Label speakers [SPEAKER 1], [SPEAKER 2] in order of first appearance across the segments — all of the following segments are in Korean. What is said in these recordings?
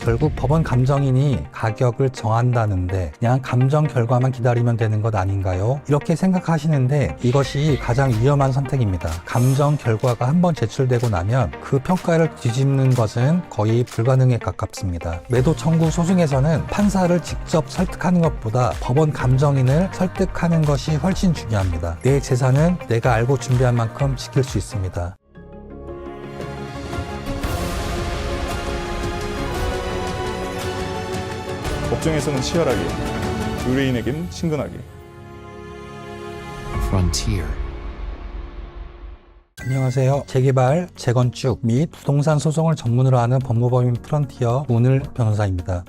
[SPEAKER 1] 결국 법원 감정인이 가격을 정한다는데 그냥 감정 결과만 기다리면 되는 것 아닌가요? 이렇게 생각하시는데 이것이 가장 위험한 선택입니다. 감정 결과가 한번 제출되고 나면 그 평가를 뒤집는 것은 거의 불가능에 가깝습니다. 매도 청구 소송에서는 판사를 직접 설득하는 것보다 법원 감정인을 설득하는 것이 훨씬 중요합니다. 내 재산은 내가 알고 준비한 만큼 지킬 수 있습니다.
[SPEAKER 2] 법정에서는 치열하게, 의뢰인에게는 친근하게.
[SPEAKER 3] Frontier.
[SPEAKER 1] 안녕하세요. 재개발, 재건축 및 부동산 소송을 전문으로 하는 법무법인 프런티어 문을 변호사입니다.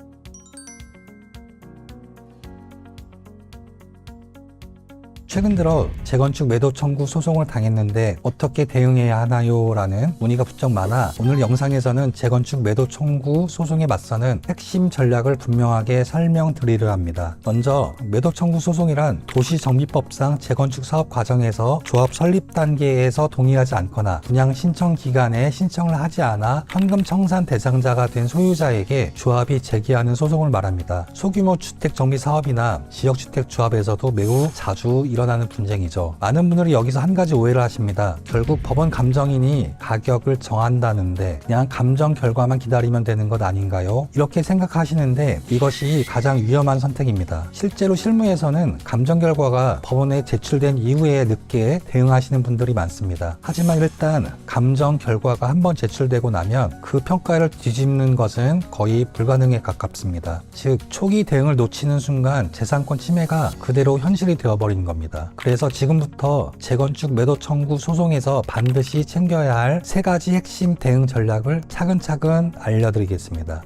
[SPEAKER 1] 최근 들어 재건축 매도 청구 소송을 당했는데 어떻게 대응해야 하나요? 라는 문의가 부쩍 많아 오늘 영상에서는 재건축 매도 청구 소송에 맞서는 핵심 전략을 분명하게 설명드리려 합니다. 먼저 매도 청구 소송이란 도시정비법상 재건축 사업 과정에서 조합 설립 단계에서 동의하지 않거나 분양 신청 기간에 신청을 하지 않아 현금 청산 대상자가 된 소유자에게 조합이 제기하는 소송을 말합니다. 소규모 주택 정비 사업이나 지역주택 조합에서도 매우 자주 일어나는 분쟁이죠. 많은 분들이 여기서 한 가지 오해를 하십니다. 결국 법원 감정인이 가격을 정한다는데 그냥 감정 결과만 기다리면 되는 것 아닌가요? 이렇게 생각하시는데 이것이 가장 위험한 선택입니다. 실제로 실무에서는 감정 결과가 법원에 제출된 이후에 늦게 대응하시는 분들이 많습니다. 하지만 일단 감정 결과가 한번 제출되고 나면 그 평가를 뒤집는 것은 거의 불가능에 가깝습니다. 즉 초기 대응을 놓치는 순간 재산권 침해가 그대로 현실이 되어버린 겁니다. 그래서 지금부터 재건축 매도 청구 소송에서 반드시 챙겨야 할 3가지 핵심 대응 전략을 차근차근 알려드리겠습니다.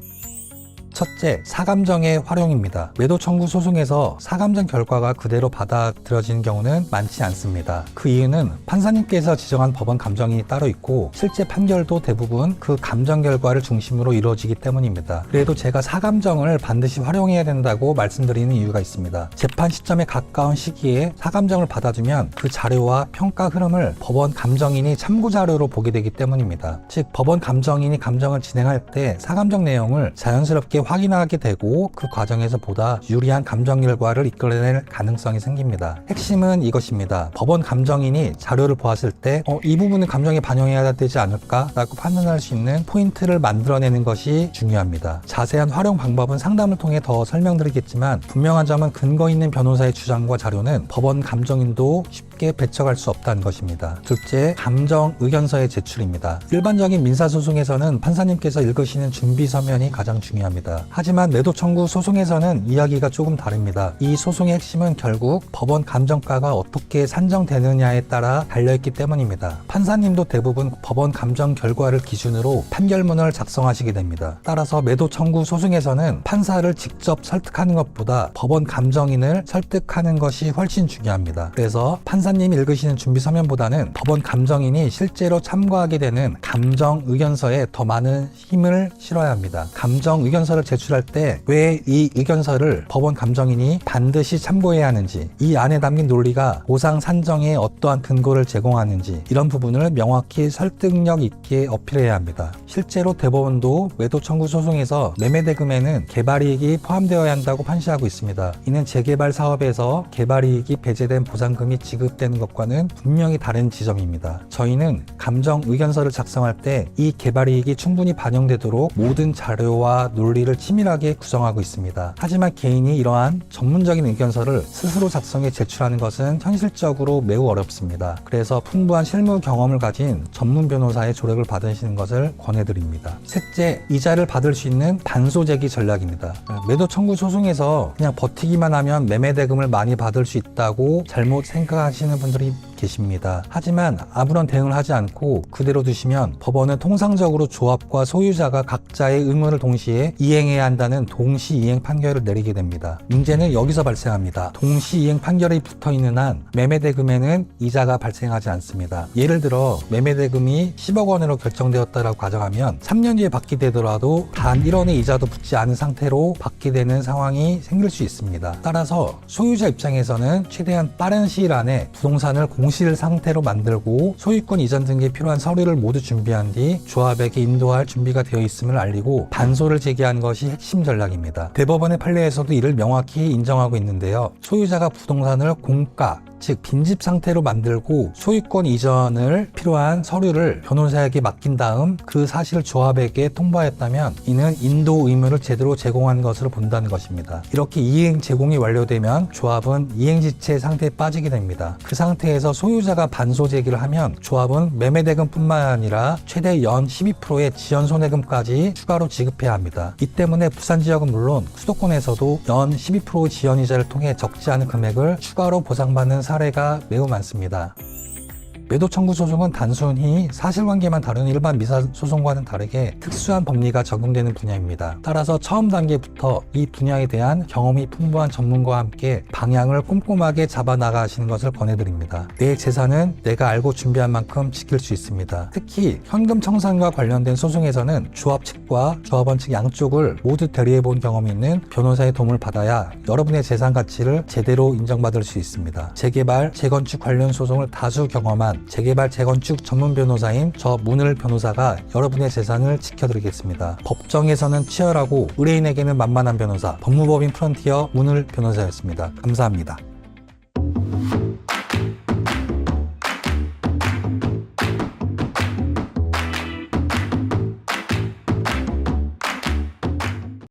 [SPEAKER 1] 첫째, 사감정의 활용입니다. 매도 청구 소송에서 사감정 결과가 그대로 받아들여지는 경우는 많지 않습니다. 그 이유는 판사님께서 지정한 법원 감정인이 따로 있고 실제 판결도 대부분 그 감정 결과를 중심으로 이루어지기 때문입니다. 그래도 제가 사감정을 반드시 활용해야 된다고 말씀드리는 이유가 있습니다. 재판 시점에 가까운 시기에 사감정을 받아주면 그 자료와 평가 흐름을 법원 감정인이 참고 자료로 보게 되기 때문입니다. 즉 법원 감정인이 감정을 진행할 때 사감정 내용을 자연스럽게 확인하게 되고 그 과정에서 보다 유리한 감정 결과를 이끌어낼 가능성이 생깁니다. 핵심은 이것입니다. 법원 감정인이 자료를 보았을 때 이 부분은 감정에 반영해야 되지 않을까? 라고 판단할 수 있는 포인트를 만들어내는 것이 중요합니다. 자세한 활용 방법은 상담을 통해 더 설명드리겠지만 분명한 점은 근거 있는 변호사의 주장과 자료는 법원 감정인도 쉽게 배척할 수 없다는 것입니다. 둘째, 감정 의견서의 제출입니다. 일반적인 민사소송에서는 판사님께서 읽으시는 준비 서면이 가장 중요합니다. 하지만 매도 청구 소송에서는 이야기가 조금 다릅니다. 이 소송의 핵심은 결국 법원 감정가가 어떻게 산정되느냐에 따라 달려있기 때문입니다. 판사님도 대부분 법원 감정 결과를 기준으로 판결문을 작성하시게 됩니다. 따라서 매도 청구 소송에서는 판사를 직접 설득하는 것보다 법원 감정인을 설득하는 것이 훨씬 중요합니다. 그래서 판사님이 읽으시는 준비 서면보다는 법원 감정인이 실제로 참고하게 되는 감정 의견서에 더 많은 힘을 실어야 합니다. 감정 의견서를 제출할 때 왜 이 의견서를 법원 감정인이 반드시 참고해야 하는지, 이 안에 담긴 논리가 보상 산정에 어떠한 근거를 제공하는지 이런 부분을 명확히 설득력 있게 어필해야 합니다. 실제로 대법원도 매도 청구 소송에서 매매대금에는 개발이익이 포함되어야 한다고 판시하고 있습니다. 이는 재개발 사업에서 개발이익이 배제된 보상금이 지급되는 것과는 분명히 다른 지점입니다. 저희는 감정 의견서를 작성할 때 이 개발이익이 충분히 반영되도록 모든 자료와 논리를 치밀하게 구성하고 있습니다. 하지만 개인이 이러한 전문적인 의견서를 스스로 작성해 제출하는 것은 현실적으로 매우 어렵습니다. 그래서 풍부한 실무 경험을 가진 전문 변호사의 조력을 받으시는 것을 권해드립니다. 셋째, 이자를 받을 수 있는 반소 제기 전략입니다. 매도 청구 소송에서 그냥 버티기만 하면 매매대금을 많이 받을 수 있다고 잘못 생각하시는 분들이 계십니다. 하지만 아무런 대응을 하지 않고 그대로 두시면 법원은 통상적으로 조합과 소유자가 각자의 의무를 동시에 이행해야 한다는 동시이행 판결을 내리게 됩니다. 문제는 여기서 발생합니다. 동시이행 판결이 붙어있는 한 매매대금에는 이자가 발생하지 않습니다. 예를 들어 매매대금이 10억 원으로 결정되었다고 가정하면 3년 뒤에 받게 되더라도 단 1원의 이자도 붙지 않은 상태로 받게 되는 상황이 생길 수 있습니다. 따라서 소유자 입장에서는 최대한 빠른 시일 안에 부동산을 공시 공실 상태로 만들고 소유권 이전 등기에 필요한 서류를 모두 준비한 뒤 조합에게 인도할 준비가 되어 있음을 알리고 반소를 제기한 것이 핵심 전략입니다. 대법원의 판례에서도 이를 명확히 인정하고 있는데요. 소유자가 부동산을 공가, 즉 빈집 상태로 만들고 소유권 이전을 필요한 서류를 변호사에게 맡긴 다음 그 사실을 조합에게 통보하였다면 이는 인도 의무를 제대로 제공한 것으로 본다는 것입니다. 이렇게 이행 제공이 완료되면 조합은 이행지체 상태에 빠지게 됩니다. 그 상태에서 소유자가 반소 제기를 하면 조합은 매매대금뿐만 아니라 최대 연 12%의 지연 손해금까지 추가로 지급해야 합니다. 이 때문에 부산 지역은 물론 수도권에서도 연 12% 지연이자를 통해 적지 않은 금액을 추가로 보상받는 사례가 매우 많습니다. 매도 청구 소송은 단순히 사실관계만 다루는 일반 미사소송과는 다르게 특수한 법리가 적용되는 분야입니다. 따라서 처음 단계부터 이 분야에 대한 경험이 풍부한 전문가와 함께 방향을 꼼꼼하게 잡아나가시는 것을 권해드립니다. 내 재산은 내가 알고 준비한 만큼 지킬 수 있습니다. 특히 현금 청산과 관련된 소송에서는 조합 측과 조합원 측 양쪽을 모두 대리해본 경험이 있는 변호사의 도움을 받아야 여러분의 재산 가치를 제대로 인정받을 수 있습니다. 재개발, 재건축 관련 소송을 다수 경험한 재개발 재건축 전문 변호사인 저 문을 변호사가 여러분의 재산을 지켜드리겠습니다. 법정에서는 치열하고 의뢰인에게는 만만한 변호사, 법무법인 프런티어 문을 변호사였습니다. 감사합니다.